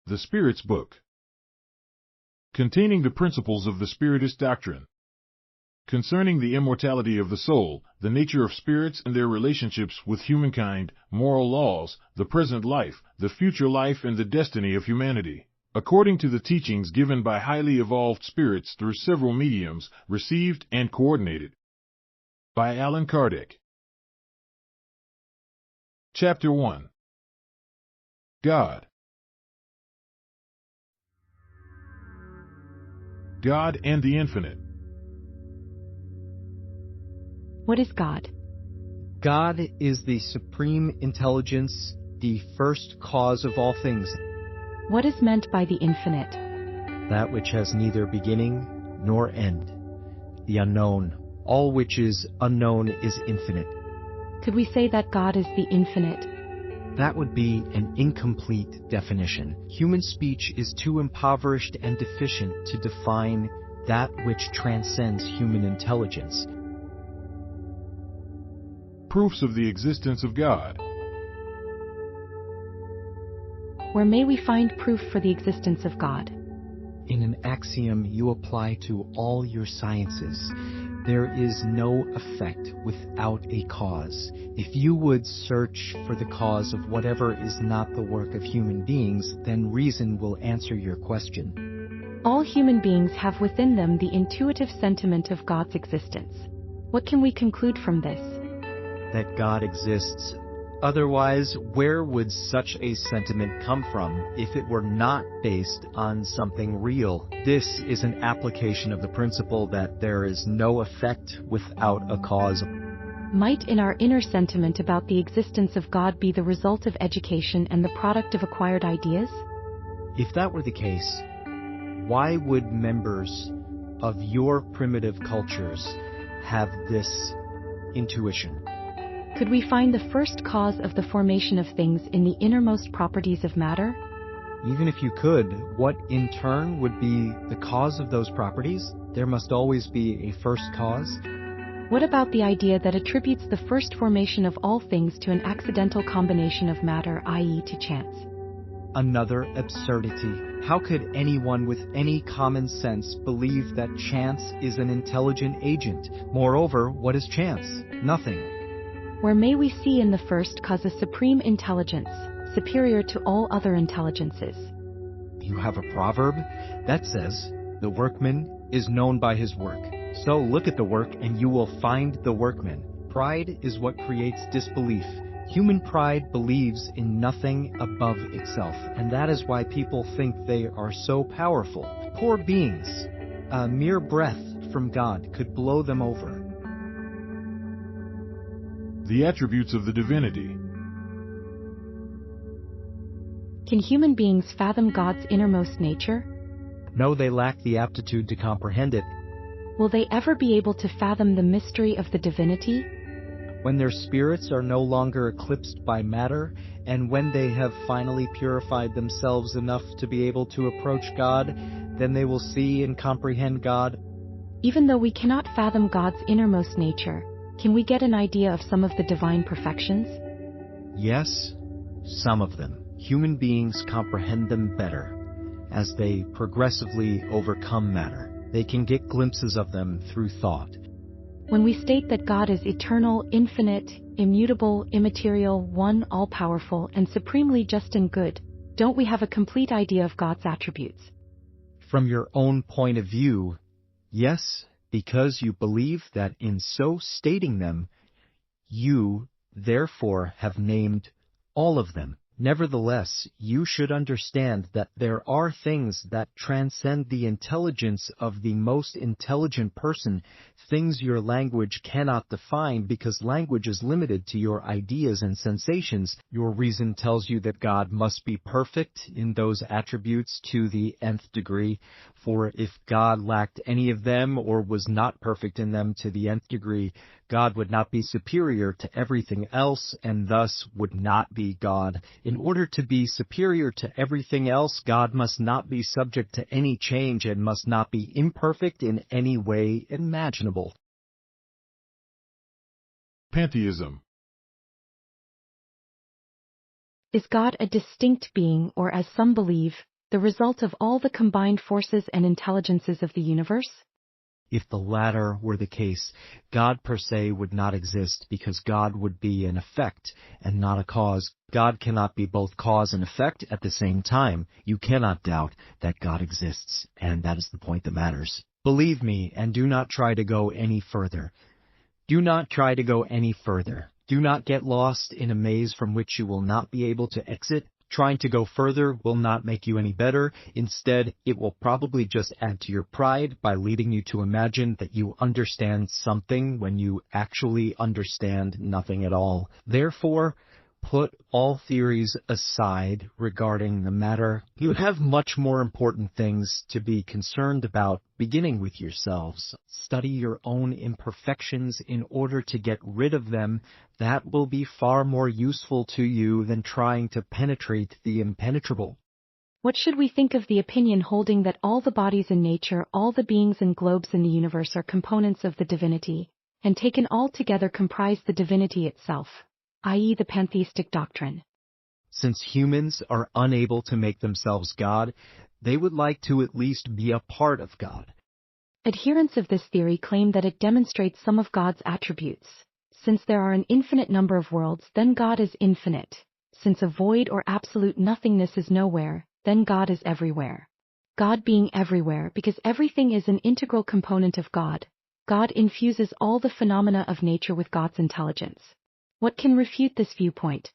The Spirit's Book, containing the principles of the Spiritist doctrine, concerning the immortality of the soul, the nature of spirits and their relationships with humankind, moral laws, the present life, the future life, and the destiny of humanity, according to the teachings given by highly evolved spirits through several mediums, received and coordinated. By Allan Kardec. Chapter 1. God. God and the Infinite. What is God? God is the supreme intelligence, the first cause of all things. What is meant by the infinite? That which has neither beginning nor end, the unknown. All which is unknown is infinite. Could we say that God is the infinite? That would be an incomplete definition. Human speech is too impoverished and deficient to define that which transcends human intelligence. Proofs of the existence of God. Where may we find proof for the existence of God? In an axiom you apply to all your sciences. There is no effect without a cause. If you would search for the cause of whatever is not the work of human beings, then reason will answer your question. All human beings have within them the intuitive sentiment of God's existence. What can we conclude from this? That God exists. Otherwise, where would such a sentiment come from if it were not based on something real? This is an application of the principle that there is no effect without a cause. Might in our inner sentiment about the existence of God be the result of education and the product of acquired ideas? If that were the case, why would members of your primitive cultures have this intuition? Could we find the first cause of the formation of things in the innermost properties of matter? Even if you could, what in turn would be the cause of those properties? There must always be a first cause. What about the idea that attributes the first formation of all things to an accidental combination of matter, i.e. to chance? Another absurdity. How could anyone with any common sense believe that chance is an intelligent agent? Moreover, what is chance? Nothing. Where may we see in the first cause a supreme intelligence, superior to all other intelligences? You have a proverb that says, "The workman is known by his work." So look at the work and you will find the workman. Pride is what creates disbelief. Human pride believes in nothing above itself, and that is why people think they are so powerful. Poor beings. A mere breath from God could blow them over. The attributes of the divinity. Can human beings fathom God's innermost nature? No, they lack the aptitude to comprehend it. Will they ever be able to fathom the mystery of the divinity? When their spirits are no longer eclipsed by matter, and when they have finally purified themselves enough to be able to approach God, then they will see and comprehend God. Even though we cannot fathom God's innermost nature, can we get an idea of some of the divine perfections? Yes, some of them. Human beings comprehend them better. As they progressively overcome matter, they can get glimpses of them through thought. When we state that God is eternal, infinite, immutable, immaterial, one, all-powerful, and supremely just and good, don't we have a complete idea of God's attributes? From your own point of view, yes, because you believe that in so stating them, you, therefore, have named all of them. Nevertheless, you should understand that there are things that transcend the intelligence of the most intelligent person, things your language cannot define because language is limited to your ideas and sensations. Your reason tells you that God must be perfect in those attributes to the nth degree, for if God lacked any of them or was not perfect in them to the nth degree, God would not be superior to everything else and thus would not be God. In order to be superior to everything else, God must not be subject to any change and must not be imperfect in any way imaginable. Pantheism. Is God a distinct being or, as some believe, the result of all the combined forces and intelligences of the universe? If the latter were the case, God per se would not exist because God would be an effect and not a cause. God cannot be both cause and effect at the same time. You cannot doubt that God exists, and that is the point that matters. Believe me, and do not try to go any further. Do not try to go any further. Do not get lost in a maze from which you will not be able to exit. Trying to go further will not make you any better. Instead, it will probably just add to your pride by leading you to imagine that you understand something when you actually understand nothing at all. Therefore, put all theories aside regarding the matter. You have much more important things to be concerned about, beginning with yourselves. Study your own imperfections in order to get rid of them. That will be far more useful to you than trying to penetrate the impenetrable. What should we think of the opinion holding that all the bodies in nature, all the beings and globes in the universe are components of the divinity, and taken all together comprise the divinity itself, i.e. the pantheistic doctrine? Since humans are unable to make themselves God, they would like to at least be a part of God. Adherents of this theory claim that it demonstrates some of God's attributes. Since there are an infinite number of worlds, then God is infinite. Since a void or absolute nothingness is nowhere, then God is everywhere. God being everywhere because everything is an integral component of God. God infuses all the phenomena of nature with God's intelligence. What can refute this viewpoint?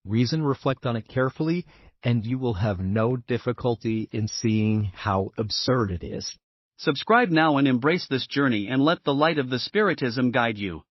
Reason, reflect on it carefully, and you will have no difficulty in seeing how absurd it is. Subscribe now and embrace this journey and let the light of the Spiritism guide you.